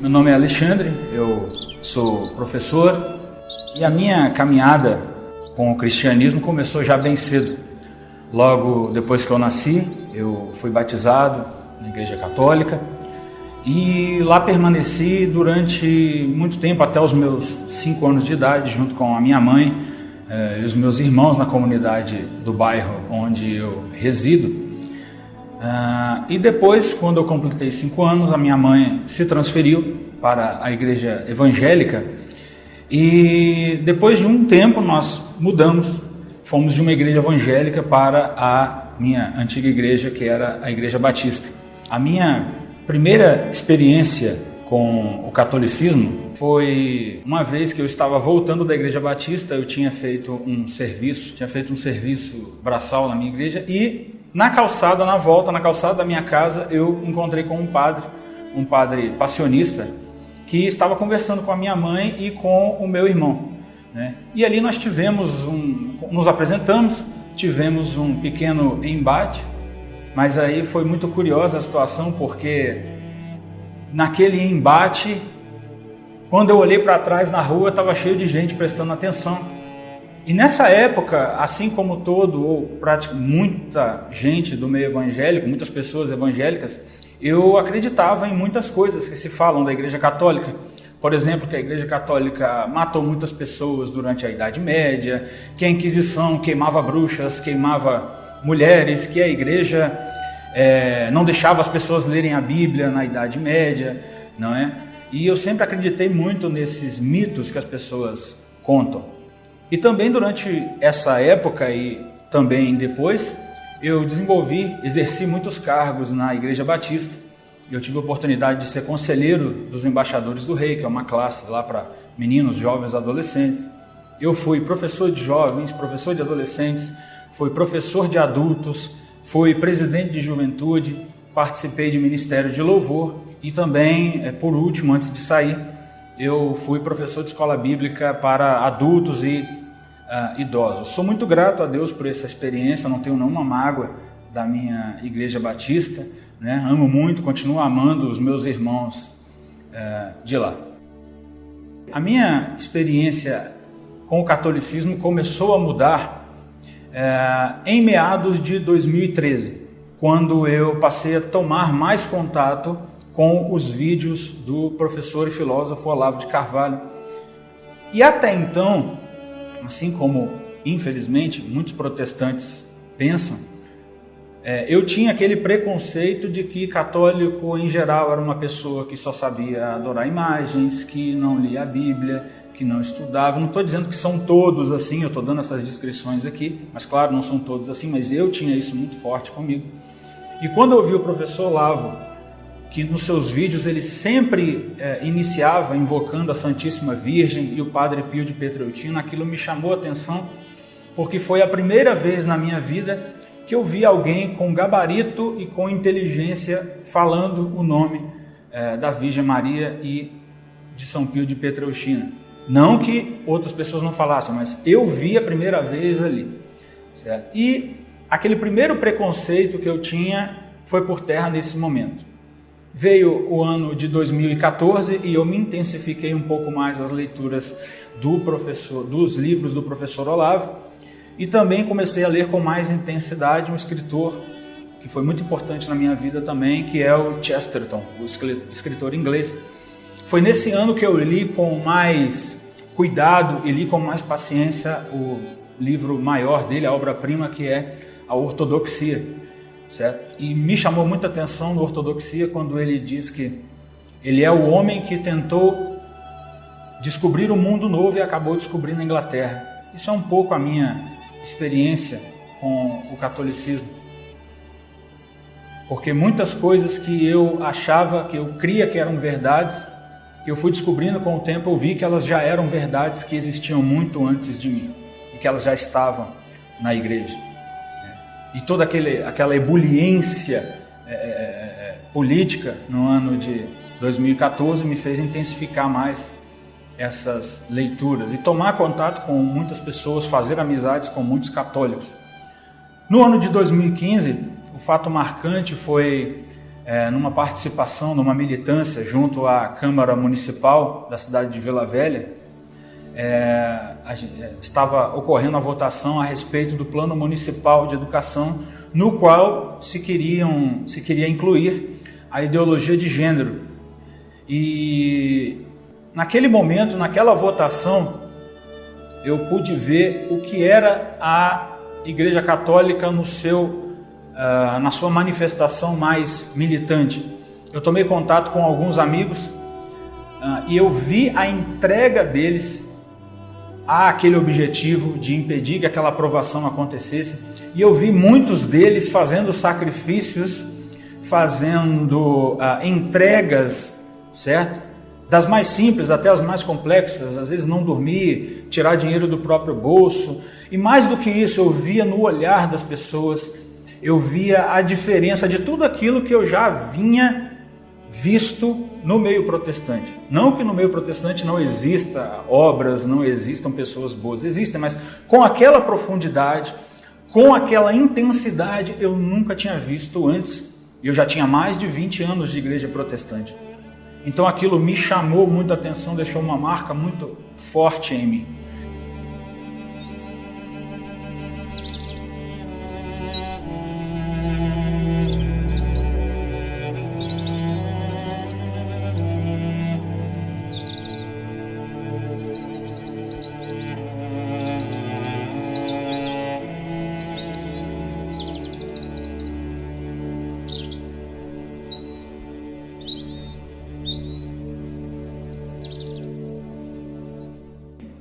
Meu nome é Alexandre, eu sou professor e a minha caminhada com o cristianismo começou já bem cedo. Logo depois que eu nasci, eu fui batizado na Igreja Católica e lá permaneci durante muito tempo, até os meus 5 anos de idade, junto com a minha mãe e os meus irmãos na comunidade do bairro onde eu resido. E depois, quando eu completei 5 anos, a minha mãe se transferiu para a igreja evangélica e depois de um tempo nós mudamos, fomos de uma igreja evangélica para a minha antiga igreja, que era a Igreja Batista. A minha primeira experiência com o catolicismo foi uma vez que eu estava voltando da Igreja Batista. Eu tinha feito um serviço braçal na minha igreja e na calçada da minha casa, eu encontrei com um padre passionista, que estava conversando com a minha mãe e com o meu irmão, né? E ali nós nos apresentamos, tivemos um pequeno embate, mas aí foi muito curiosa a situação, porque naquele embate, quando eu olhei para trás na rua, estava cheio de gente prestando atenção. E nessa época, assim como muita gente do meio evangélico, muitas pessoas evangélicas, eu acreditava em muitas coisas que se falam da Igreja Católica. Por exemplo, que a Igreja Católica matou muitas pessoas durante a Idade Média, que a Inquisição queimava bruxas, queimava mulheres, que a Igreja não deixava as pessoas lerem a Bíblia na Idade Média, não é? E eu sempre acreditei muito nesses mitos que as pessoas contam. E também durante essa época e também depois, eu exerci muitos cargos na Igreja Batista. Eu tive a oportunidade de ser conselheiro dos embaixadores do rei, que é uma classe lá para meninos, jovens, adolescentes. Eu fui professor de jovens, professor de adolescentes, fui professor de adultos, fui presidente de juventude, participei de ministério de louvor e também, por último, antes de sair, eu fui professor de escola bíblica para adultos e idosos. Sou muito grato a Deus por essa experiência, não tenho nenhuma mágoa da minha Igreja Batista, né? Amo muito, continuo amando os meus irmãos de lá. A minha experiência com o catolicismo começou a mudar em meados de 2013, quando eu passei a tomar mais contato com os vídeos do professor e filósofo Olavo de Carvalho. E até então, assim como, infelizmente, muitos protestantes pensam, eu tinha aquele preconceito de que católico, em geral, era uma pessoa que só sabia adorar imagens, que não lia a Bíblia, que não estudava. Não estou dizendo que são todos assim, eu estou dando essas descrições aqui, mas claro, não são todos assim, mas eu tinha isso muito forte comigo. E quando eu ouvi o professor Olavo, que nos seus vídeos ele sempre iniciava invocando a Santíssima Virgem e o Padre Pio de Pietrelcina, aquilo me chamou a atenção, porque foi a primeira vez na minha vida que eu vi alguém com gabarito e com inteligência falando o nome da Virgem Maria e de São Pio de Pietrelcina. Não que outras pessoas não falassem, mas eu vi a primeira vez ali, certo? E aquele primeiro preconceito que eu tinha foi por terra nesse momento. Veio o ano de 2014 e eu me intensifiquei um pouco mais as leituras dos livros do professor Olavo, e também comecei a ler com mais intensidade um escritor que foi muito importante na minha vida também, que é o Chesterton, o escritor inglês. Foi nesse ano que eu li com mais cuidado e li com mais paciência o livro maior dele, a obra-prima, que é a Ortodoxia. Certo? E me chamou muita atenção no Ortodoxia quando ele diz que ele é o homem que tentou descobrir um mundo novo e acabou descobrindo a Inglaterra. Isso é um pouco a minha experiência com o catolicismo. Porque muitas coisas que eu achava, que eu cria que eram verdades, que eu fui descobrindo com o tempo, eu vi que elas já eram verdades que existiam muito antes de mim e que elas já estavam na igreja. E toda aquela ebuliência política no ano de 2014 me fez intensificar mais essas leituras e tomar contato com muitas pessoas, fazer amizades com muitos católicos. No ano de 2015, o fato marcante foi numa participação, numa militância junto à Câmara Municipal da cidade de Vila Velha, estava ocorrendo a votação a respeito do Plano Municipal de Educação, no qual se queria incluir a ideologia de gênero. E naquele momento, naquela votação, eu pude ver o que era a Igreja Católica na sua manifestação mais militante. Eu tomei contato com alguns amigos e eu vi a entrega deles àquele objetivo de impedir que aquela aprovação acontecesse, e eu vi muitos deles fazendo sacrifícios, fazendo entregas, certo? Das mais simples até as mais complexas, às vezes não dormir, tirar dinheiro do próprio bolso, e mais do que isso, eu via no olhar das pessoas, eu via a diferença de tudo aquilo que eu já vinha visto no meio protestante. Não que no meio protestante não exista obras, não existam pessoas boas, existem, mas com aquela profundidade, com aquela intensidade, eu nunca tinha visto antes. Eu já tinha mais de 20 anos de igreja protestante. Então aquilo me chamou muita atenção, deixou uma marca muito forte em mim.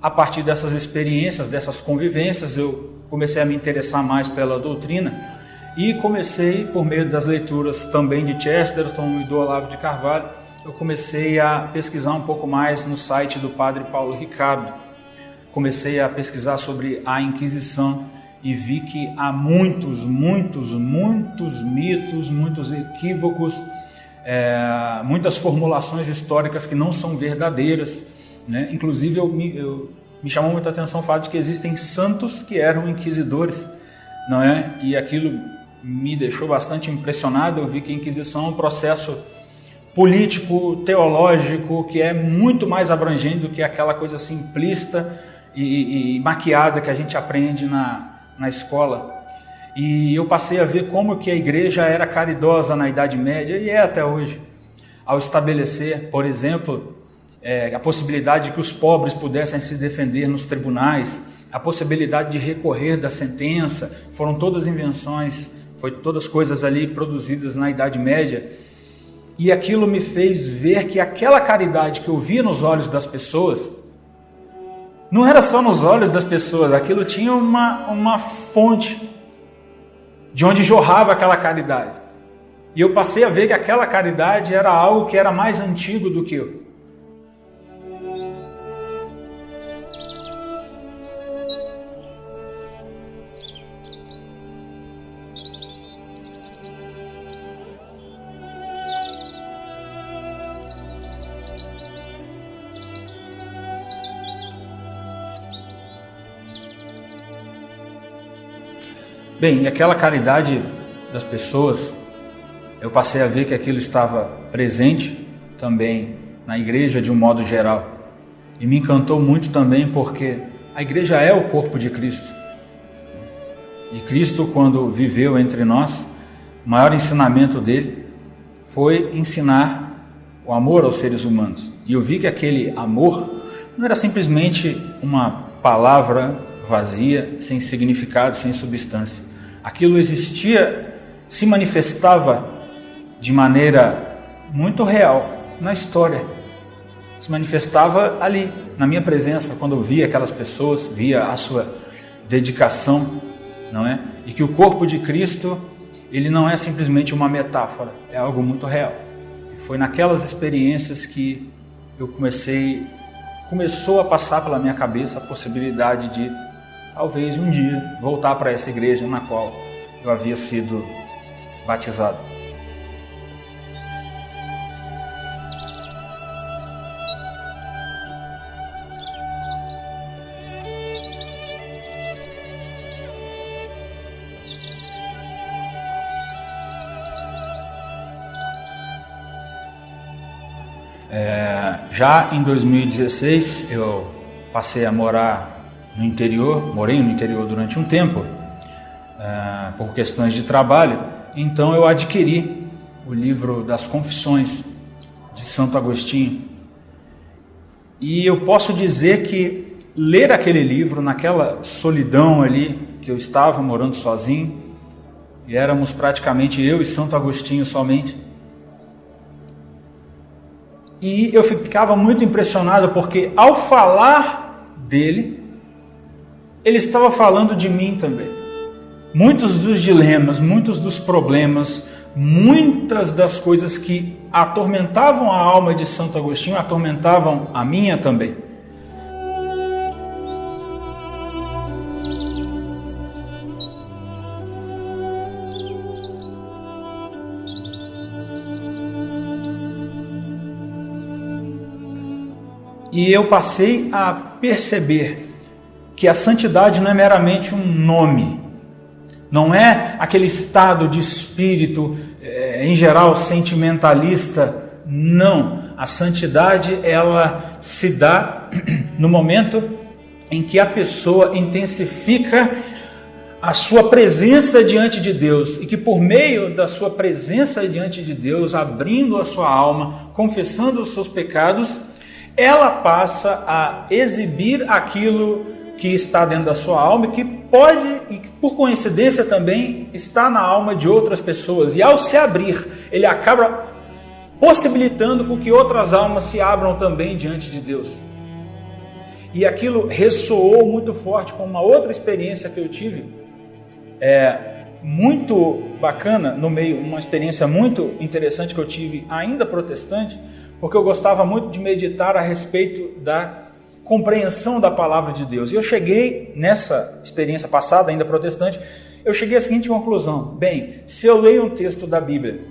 A partir dessas experiências, dessas convivências, eu comecei a me interessar mais pela doutrina e comecei, por meio das leituras também de Chesterton e do Olavo de Carvalho, eu comecei a pesquisar um pouco mais no site do padre Paulo Ricardo. Comecei a pesquisar sobre a Inquisição e vi que há muitos mitos, muitos equívocos, muitas formulações históricas que não são verdadeiras. Inclusive me chamou muita atenção o fato de que existem santos que eram inquisidores, não é? E aquilo me deixou bastante impressionado. Eu vi que a Inquisição é um processo político, teológico, que é muito mais abrangente do que aquela coisa simplista e maquiada que a gente aprende na escola. E eu passei a ver como que a igreja era caridosa na Idade Média, e é até hoje, ao estabelecer, por exemplo, a possibilidade de que os pobres pudessem se defender nos tribunais, a possibilidade de recorrer da sentença. Foram todas invenções, foi todas coisas ali produzidas na Idade Média, e aquilo me fez ver que aquela caridade que eu via nos olhos das pessoas, não era só nos olhos das pessoas, aquilo tinha uma fonte de onde jorrava aquela caridade, e eu passei a ver que aquela caridade era algo que era mais antigo do que eu. Bem, e aquela caridade das pessoas, eu passei a ver que aquilo estava presente também na igreja de um modo geral. E me encantou muito também porque a igreja é o corpo de Cristo. E Cristo, quando viveu entre nós, o maior ensinamento dele foi ensinar o amor aos seres humanos. E eu vi que aquele amor não era simplesmente uma palavra vazia, sem significado, sem substância. Aquilo existia, se manifestava de maneira muito real na história. Se manifestava ali, na minha presença, quando eu via aquelas pessoas, via a sua dedicação, não é? E que o corpo de Cristo, ele não é simplesmente uma metáfora, é algo muito real. E foi naquelas experiências que eu começou a passar pela minha cabeça a possibilidade de talvez um dia voltar para essa igreja na qual eu havia sido batizado. Já em 2016 eu passei a morar no interior, morei no interior durante um tempo, por questões de trabalho. Então eu adquiri o livro das Confissões de Santo Agostinho. E eu posso dizer que ler aquele livro naquela solidão ali, que eu estava morando sozinho, e éramos praticamente eu e Santo Agostinho somente, e eu ficava muito impressionado porque ao falar dele, ele estava falando de mim também. Muitos dos dilemas, muitos dos problemas, muitas das coisas que atormentavam a alma de Santo Agostinho atormentavam a minha também. E eu passei a perceber que a santidade não é meramente um nome, não é aquele estado de espírito, em geral, sentimentalista. Não, a santidade ela se dá no momento em que a pessoa intensifica a sua presença diante de Deus, e que por meio da sua presença diante de Deus, abrindo a sua alma, confessando os seus pecados, ela passa a exibir aquilo que está dentro da sua alma e que pode, e por coincidência também, está na alma de outras pessoas. E ao se abrir, ele acaba possibilitando com que outras almas se abram também diante de Deus. E aquilo ressoou muito forte com uma outra experiência que eu tive, muito bacana, no meio, uma experiência muito interessante que eu tive ainda protestante, porque eu gostava muito de meditar a respeito da compreensão da palavra de Deus. E eu cheguei, nessa experiência passada, ainda protestante, eu cheguei à seguinte conclusão: bem, se eu leio um texto da Bíblia,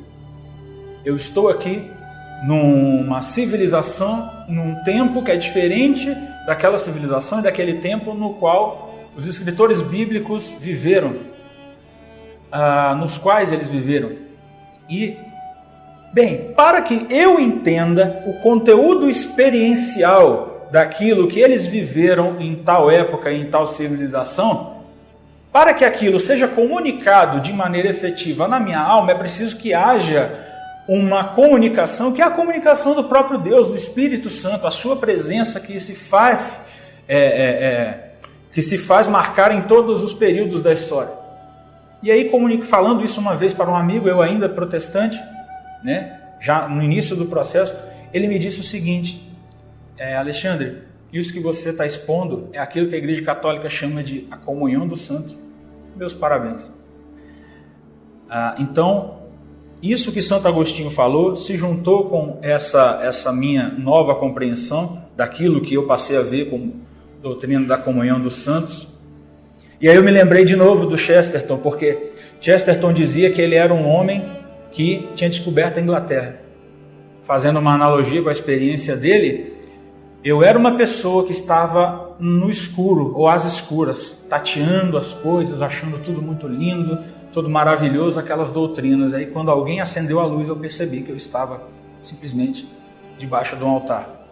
eu estou aqui numa civilização, num tempo que é diferente daquela civilização e daquele tempo no qual os escritores bíblicos viveram, nos quais eles viveram. E bem, para que eu entenda o conteúdo experiencial daquilo que eles viveram em tal época, em tal civilização, para que aquilo seja comunicado de maneira efetiva na minha alma, é preciso que haja uma comunicação, que é a comunicação do próprio Deus, do Espírito Santo, a sua presença que se faz marcar em todos os períodos da história. E aí, falando isso uma vez para um amigo, eu ainda protestante, já no início do processo, ele me disse o seguinte: Alexandre, isso que você está expondo é aquilo que a Igreja Católica chama de a comunhão dos santos. Meus parabéns. Então, isso que Santo Agostinho falou se juntou com essa minha nova compreensão daquilo que eu passei a ver como doutrina da comunhão dos santos. E aí eu me lembrei de novo do Chesterton, porque Chesterton dizia que ele era um homem que tinha descoberto a Inglaterra. Fazendo uma analogia com a experiência dele, eu era uma pessoa que estava no escuro, ou às escuras, tateando as coisas, achando tudo muito lindo, tudo maravilhoso, aquelas doutrinas. Aí quando alguém acendeu a luz, eu percebi que eu estava simplesmente debaixo de um altar.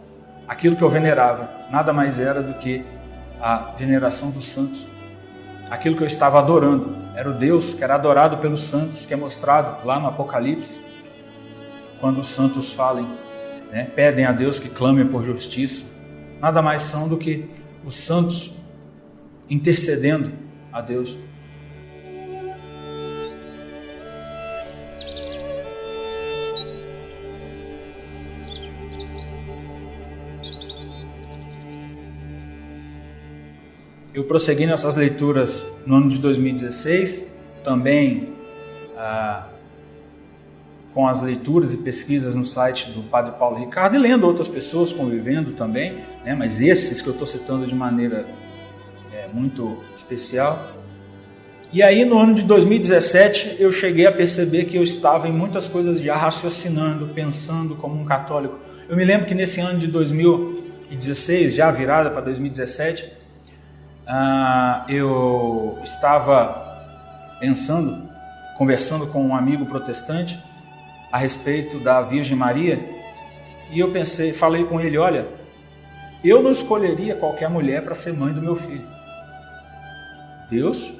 Aquilo que eu venerava nada mais era do que a veneração dos santos. Aquilo que eu estava adorando era o Deus que era adorado pelos santos, que é mostrado lá no Apocalipse, quando os santos pedem a Deus que clame por justiça. Nada mais são do que os santos intercedendo a Deus. Eu prossegui nessas leituras no ano de 2016, também com as leituras e pesquisas no site do Padre Paulo Ricardo, e lendo outras pessoas, convivendo também, mas esses que eu estou citando de maneira muito especial. E aí no ano de 2017 eu cheguei a perceber que eu estava em muitas coisas já raciocinando, pensando como um católico. Eu me lembro que nesse ano de 2016, já virada para 2017, eu estava conversando com um amigo protestante a respeito da Virgem Maria, E eu falei com ele, olha, eu não escolheria qualquer mulher para ser mãe do meu filho. Deus,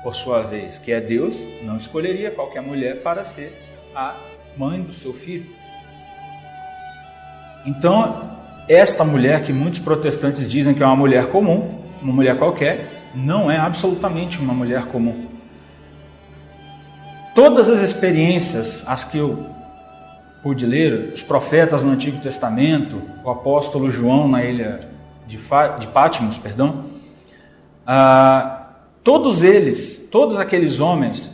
por sua vez, que é Deus, não escolheria qualquer mulher para ser a mãe do seu filho. Então, esta mulher que muitos protestantes dizem que é uma mulher comum, uma mulher qualquer, não é absolutamente uma mulher comum. Todas as experiências, as que eu pude ler, os profetas no Antigo Testamento, o apóstolo João na ilha de Patmos, todos aqueles homens,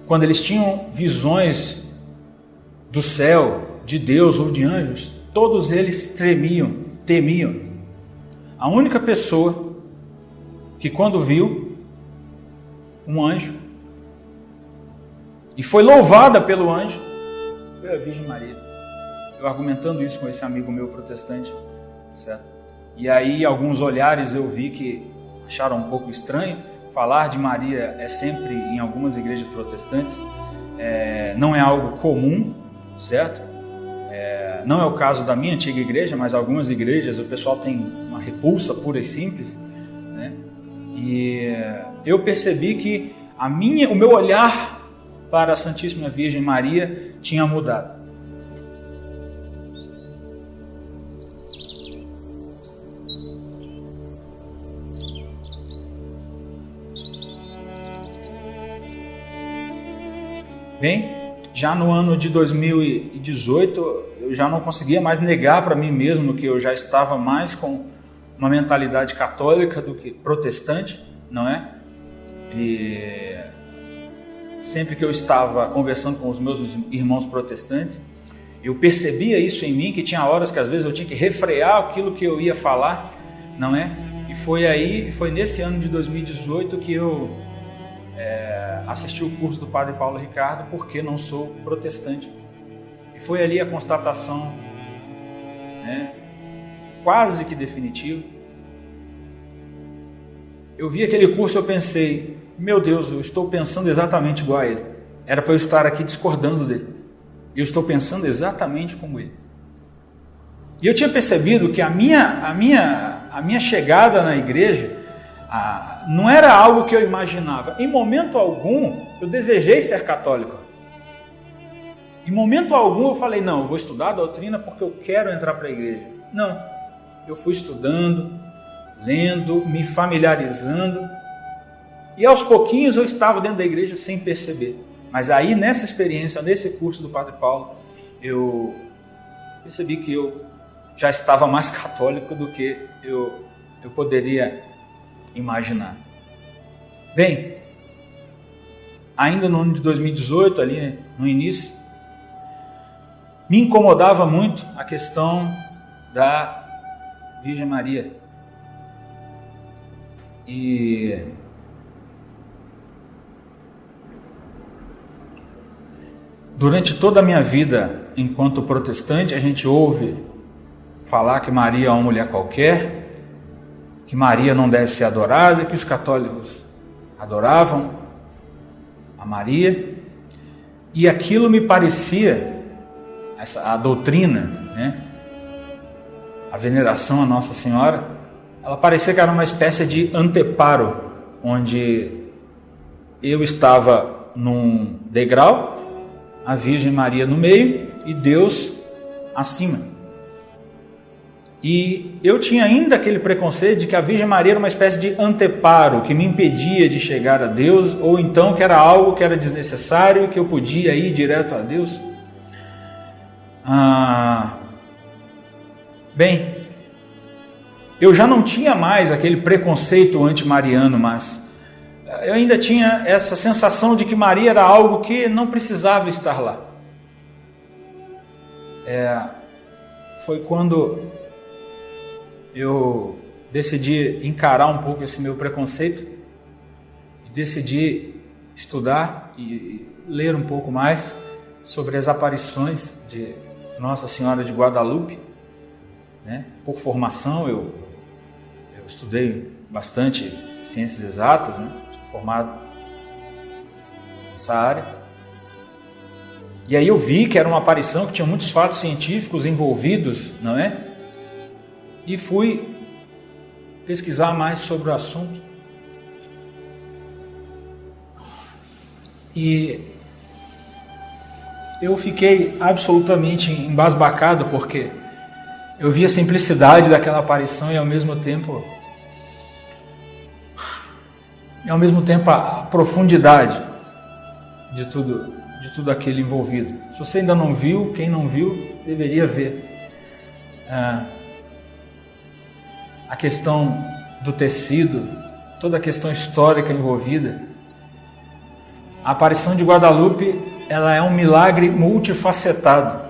quando eles tinham visões do céu, de Deus ou de anjos, todos eles temiam. A única pessoa que quando viu um anjo e foi louvada pelo anjo foi a Virgem Maria. Eu argumentando isso com esse amigo meu protestante, certo? E aí alguns olhares eu vi que acharam um pouco estranho. Falar de Maria é sempre em algumas igrejas protestantes, não é algo comum, certo? Não é o caso da minha antiga igreja, mas algumas igrejas o pessoal tem uma repulsa pura e simples, né? E eu percebi que o meu olhar para a Santíssima Virgem Maria tinha mudado. Bem, já no ano de 2018, eu já não conseguia mais negar para mim mesmo que eu já estava mais com uma mentalidade católica do que protestante, não é? E sempre que eu estava conversando com os meus irmãos protestantes, eu percebia isso em mim, que tinha horas que às vezes eu tinha que refrear aquilo que eu ia falar, não é? E foi nesse ano de 2018 que eu assisti o curso do Padre Paulo Ricardo, porque não sou protestante. E foi ali a constatação, né, quase que definitiva. Eu vi aquele curso e eu pensei, meu Deus, eu estou pensando exatamente igual a ele. Era para eu estar aqui discordando dele. E eu estou pensando exatamente como ele. E eu tinha percebido que a minha chegada na igreja não era algo que eu imaginava. Em momento algum, eu desejei ser católico. Em momento algum eu falei, não, eu vou estudar a doutrina porque eu quero entrar para a igreja. Não, eu fui estudando, lendo, me familiarizando. E aos pouquinhos eu estava dentro da igreja sem perceber. Mas aí nessa experiência, nesse curso do Padre Paulo, eu percebi que eu já estava mais católico do que eu poderia imaginar. Bem, ainda no ano de 2018, ali no início, me incomodava muito a questão da Virgem Maria. E durante toda a minha vida, enquanto protestante, a gente ouve falar que Maria é uma mulher qualquer, que Maria não deve ser adorada, que os católicos adoravam a Maria, e aquilo me parecia, a doutrina, né, a veneração à Nossa Senhora, ela parecia que era uma espécie de anteparo, onde eu estava num degrau, a Virgem Maria no meio e Deus acima. E eu tinha ainda aquele preconceito de que a Virgem Maria era uma espécie de anteparo que me impedia de chegar a Deus, ou então que era algo que era desnecessário, que eu podia ir direto a Deus. Bem, eu já não tinha mais aquele preconceito anti-mariano, mas eu ainda tinha essa sensação de que Maria era algo que não precisava estar lá. Foi quando eu decidi encarar um pouco esse meu preconceito e decidi estudar e ler um pouco mais sobre as aparições de Nossa Senhora de Guadalupe, né? Por formação eu estudei bastante ciências exatas, né? Sou formado nessa área. E aí eu vi que era uma aparição que tinha muitos fatos científicos envolvidos, não é? E fui pesquisar mais sobre o assunto. E eu fiquei absolutamente embasbacado, porque eu vi a simplicidade daquela aparição e ao mesmo tempo a profundidade de tudo aquilo envolvido. Se você ainda não viu, quem não viu, deveria ver. A questão do tecido, toda a questão histórica envolvida. A aparição de Guadalupe, ela é um milagre multifacetado,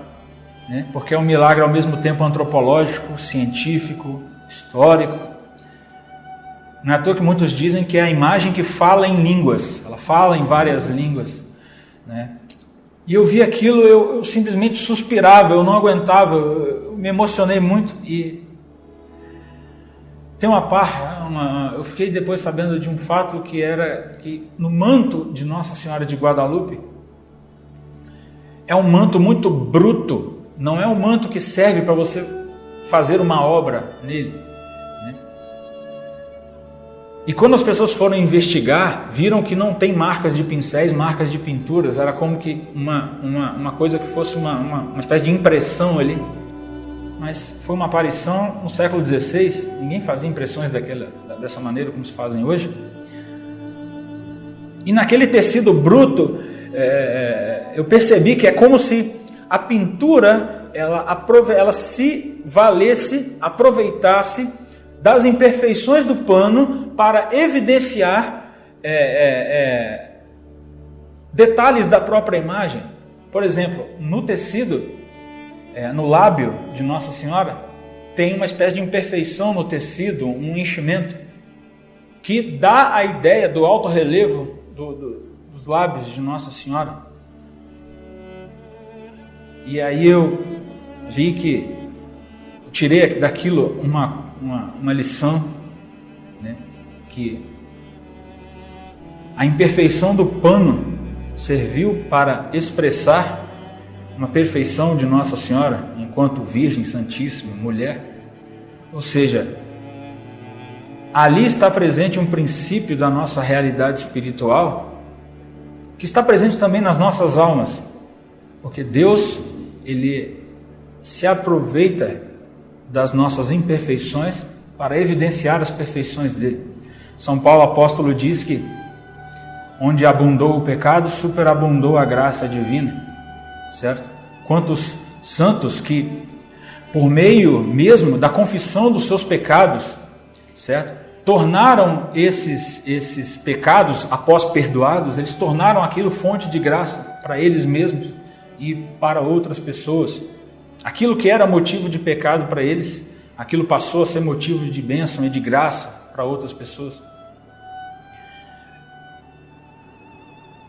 né? Porque é um milagre ao mesmo tempo antropológico, científico, histórico. Não é à toa que muitos dizem que é a imagem que fala em línguas, ela fala em várias línguas, né? E eu vi aquilo, eu simplesmente suspirava, eu não aguentava, eu me emocionei muito. E tem eu fiquei depois sabendo de um fato que era que no manto de Nossa Senhora de Guadalupe, é um manto muito bruto, não é um manto que serve para você fazer uma obra nele, né? E quando as pessoas foram investigar, viram que não tem marcas de pincéis, marcas de pinturas, era como que uma coisa que fosse uma espécie de impressão ali. Mas foi uma aparição no século XVI, ninguém fazia impressões dessa maneira como se fazem hoje. E naquele tecido bruto, eu percebi que é como se a pintura ela se valesse, aproveitasse das imperfeições do pano para evidenciar detalhes da própria imagem. Por exemplo, no tecido, no lábio de Nossa Senhora, tem uma espécie de imperfeição no tecido, um enchimento, que dá a ideia do alto relevo dos lábios de Nossa Senhora. E aí eu vi que eu tirei daquilo uma lição, né? Que a imperfeição do pano serviu para expressar uma perfeição de Nossa Senhora enquanto Virgem Santíssima, mulher. Ou seja, ali está presente um princípio da nossa realidade espiritual que está presente também nas nossas almas, porque Deus, Ele se aproveita das nossas imperfeições para evidenciar as perfeições dele. São Paulo apóstolo diz que onde abundou o pecado, superabundou a graça divina. Certo? Quantos santos que, por meio mesmo da confissão dos seus pecados, certo? Tornaram esses pecados, após perdoados, eles tornaram aquilo fonte de graça para eles mesmos e para outras pessoas. Aquilo que era motivo de pecado para eles, aquilo passou a ser motivo de bênção e de graça para outras pessoas.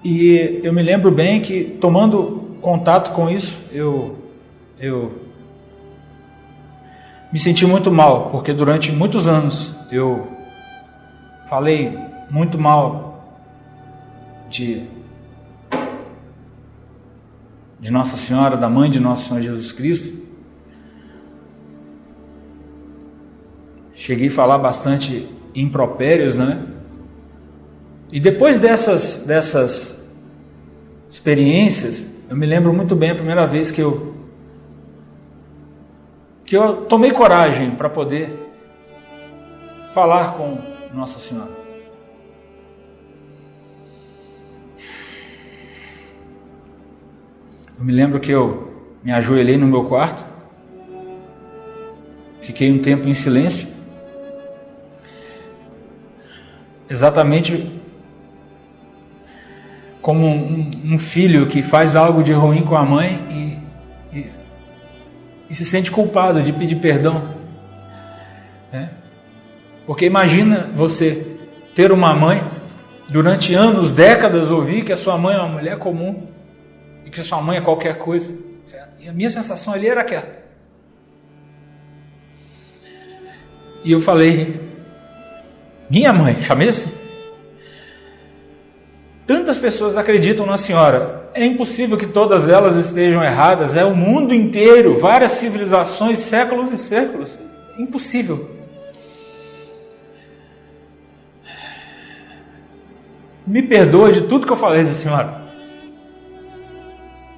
E eu me lembro bem que, tomando contato com isso, eu me senti muito mal, porque durante muitos anos eu falei muito mal de Nossa Senhora, da Mãe de Nosso Senhor Jesus Cristo. Cheguei a falar bastante impropérios, né? E depois dessas experiências, eu me lembro muito bem a primeira vez que eu tomei coragem para poder falar com Nossa Senhora. Eu me lembro que eu me ajoelhei no meu quarto, fiquei um tempo em silêncio, exatamente como um filho que faz algo de ruim com a mãe e se sente culpado de pedir perdão, né? Porque imagina você ter uma mãe, durante anos, décadas, ouvir que a sua mãe é uma mulher comum e que a sua mãe é qualquer coisa, certo? E a minha sensação ali era aquela. E eu falei, minha mãe, chamei assim. Tantas pessoas acreditam na Senhora, É impossível que todas elas estejam erradas. É o mundo inteiro, várias civilizações, séculos e séculos. Impossível. Me perdoa de tudo que eu falei da senhora.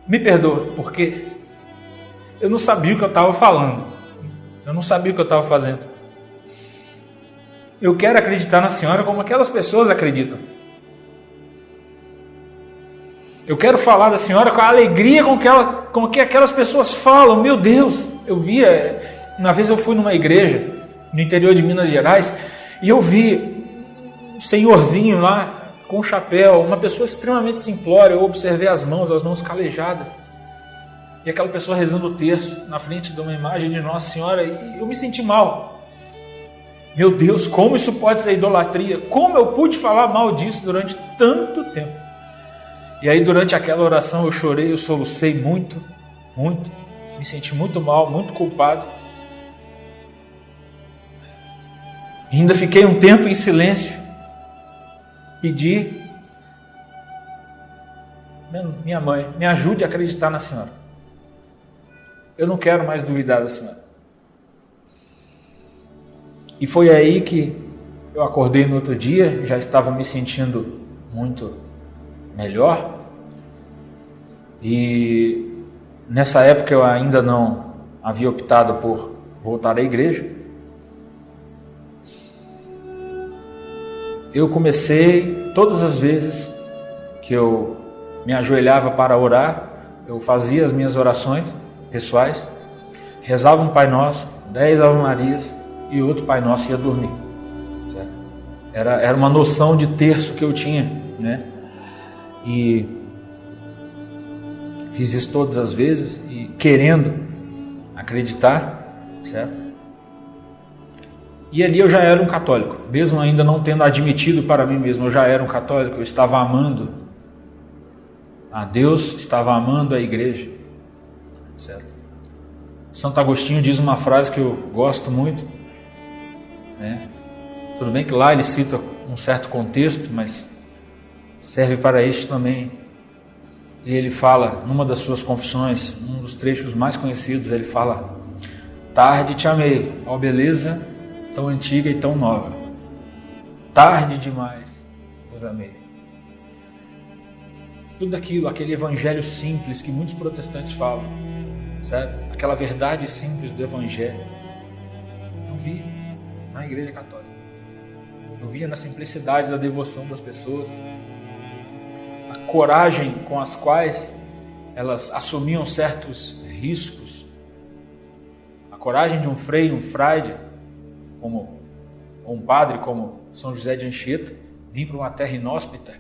Me perdoa, porque eu não sabia o que eu estava falando. Eu não sabia o que eu estava fazendo. Eu quero acreditar na senhora como aquelas pessoas acreditam. Eu quero falar da senhora com a alegria com que aquelas pessoas falam. Meu Deus, eu via, uma vez eu fui numa igreja no interior de Minas Gerais e eu vi um senhorzinho lá com um chapéu, uma pessoa extremamente simplória. Eu observei as mãos calejadas e aquela pessoa rezando o terço na frente de uma imagem de Nossa Senhora e eu me senti mal. Meu Deus, como isso pode ser idolatria? Como eu pude falar mal disso durante tanto tempo? E aí durante aquela oração eu chorei, eu solucei muito, me senti muito mal, muito culpado. E ainda fiquei um tempo em silêncio, pedi, minha mãe, me ajude a acreditar na senhora. Eu não quero mais duvidar da senhora. E foi aí que eu acordei no outro dia, já estava me sentindo muito melhor. E nessa época eu ainda não havia optado por voltar à igreja. Eu comecei, todas as vezes que eu me ajoelhava para orar, eu fazia as minhas orações pessoais, rezava um Pai Nosso, 10 Ave Marias e outro Pai Nosso e ia dormir. Certo? Era uma noção de terço que eu tinha, né? E fiz isso todas as vezes e querendo acreditar, certo? E ali eu já era um católico, mesmo ainda não tendo admitido para mim mesmo, eu já era um católico, eu estava amando a Deus, estava amando a igreja, certo? Santo Agostinho diz uma frase que eu gosto muito, né? Tudo bem que lá ele cita um certo contexto, mas serve para este também. E ele fala, numa das suas confissões, num dos trechos mais conhecidos, ele fala: tarde te amei, ó beleza tão antiga e tão nova, tarde demais vos amei. Tudo aquilo, aquele evangelho simples que muitos protestantes falam, sabe? Aquela verdade simples do evangelho, eu vi na igreja católica. Eu via na simplicidade da devoção das pessoas, a coragem com as quais elas assumiam certos riscos, a coragem de um frei, um frade, como um padre como São José de Anchieta, vir para uma terra inóspita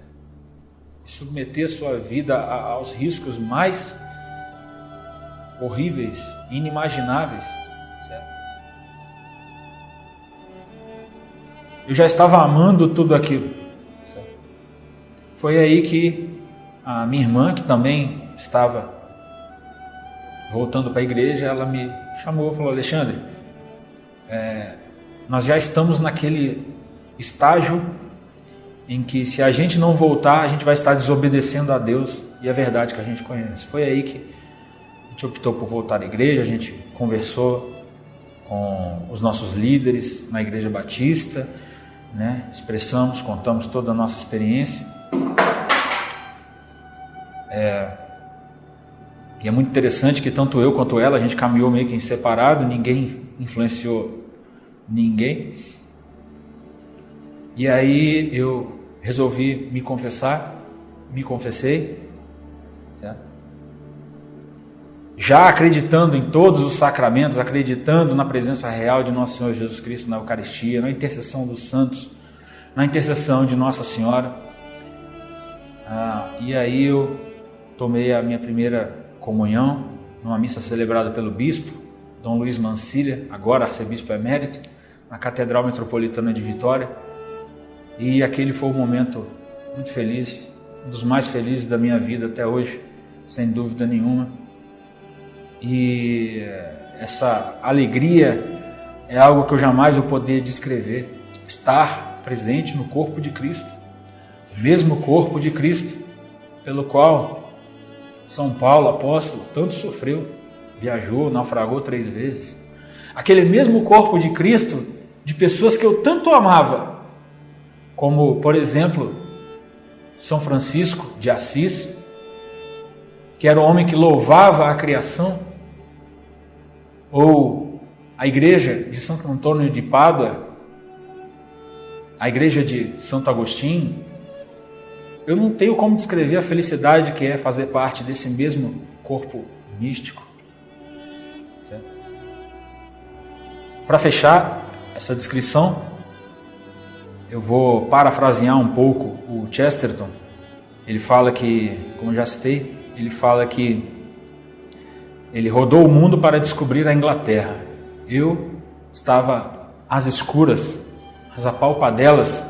e submeter a sua vida aos riscos mais horríveis, inimagináveis, certo? Eu já estava amando tudo aquilo, certo? Foi aí que a minha irmã, que também estava voltando para a igreja, ela me chamou e falou: Alexandre, nós já estamos naquele estágio em que, se a gente não voltar, a gente vai estar desobedecendo a Deus e a verdade que a gente conhece. Foi aí que a gente optou por voltar à igreja, a gente conversou com os nossos líderes na Igreja Batista, né? Expressamos, contamos toda a nossa experiência. E é muito interessante que tanto eu quanto ela, a gente caminhou meio que em separado, ninguém influenciou ninguém. E aí eu resolvi me confessar, me confessei, né? Já acreditando em todos os sacramentos, acreditando na presença real de Nosso Senhor Jesus Cristo na Eucaristia, na intercessão dos santos, na intercessão de Nossa Senhora. E aí eu tomei a minha primeira comunhão numa missa celebrada pelo bispo Dom Luiz Mancilha, agora arcebispo emérito, na Catedral Metropolitana de Vitória. E aquele foi um momento muito feliz, um dos mais felizes da minha vida até hoje, sem dúvida nenhuma. E essa alegria é algo que eu jamais vou poder descrever. Estar presente no corpo de Cristo, o mesmo corpo de Cristo, pelo qual São Paulo, apóstolo, tanto sofreu, viajou, naufragou 3 vezes. Aquele mesmo corpo de Cristo, de pessoas que eu tanto amava, como, por exemplo, São Francisco de Assis, que era o homem que louvava a criação, ou a igreja de Santo Antônio de Pádua, a igreja de Santo Agostinho. Eu não tenho como descrever a felicidade que é fazer parte desse mesmo corpo místico. Para fechar essa descrição, eu vou parafrasear um pouco o Chesterton. Ele fala que, como já citei, ele fala que ele rodou o mundo para descobrir a Inglaterra. Eu estava às escuras, às apalpadelas,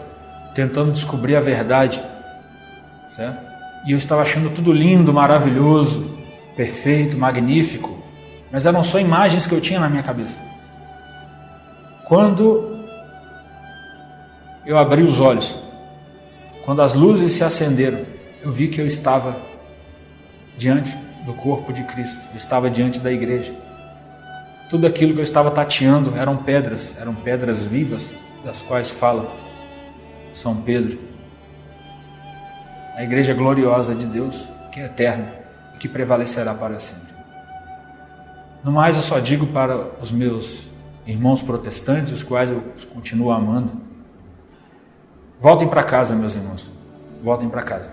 tentando descobrir a verdade, certo? E eu estava achando tudo lindo, maravilhoso, perfeito, magnífico, mas eram só imagens que eu tinha na minha cabeça. Quando eu abri os olhos, quando as luzes se acenderam, eu vi que eu estava diante do corpo de Cristo, eu estava diante da igreja. Tudo aquilo que eu estava tateando eram pedras vivas, das quais fala São Pedro. A igreja gloriosa de Deus, que é eterna e que prevalecerá para sempre. No mais, eu só digo para os meus irmãos protestantes, os quais eu continuo amando: voltem para casa, meus irmãos, voltem para casa.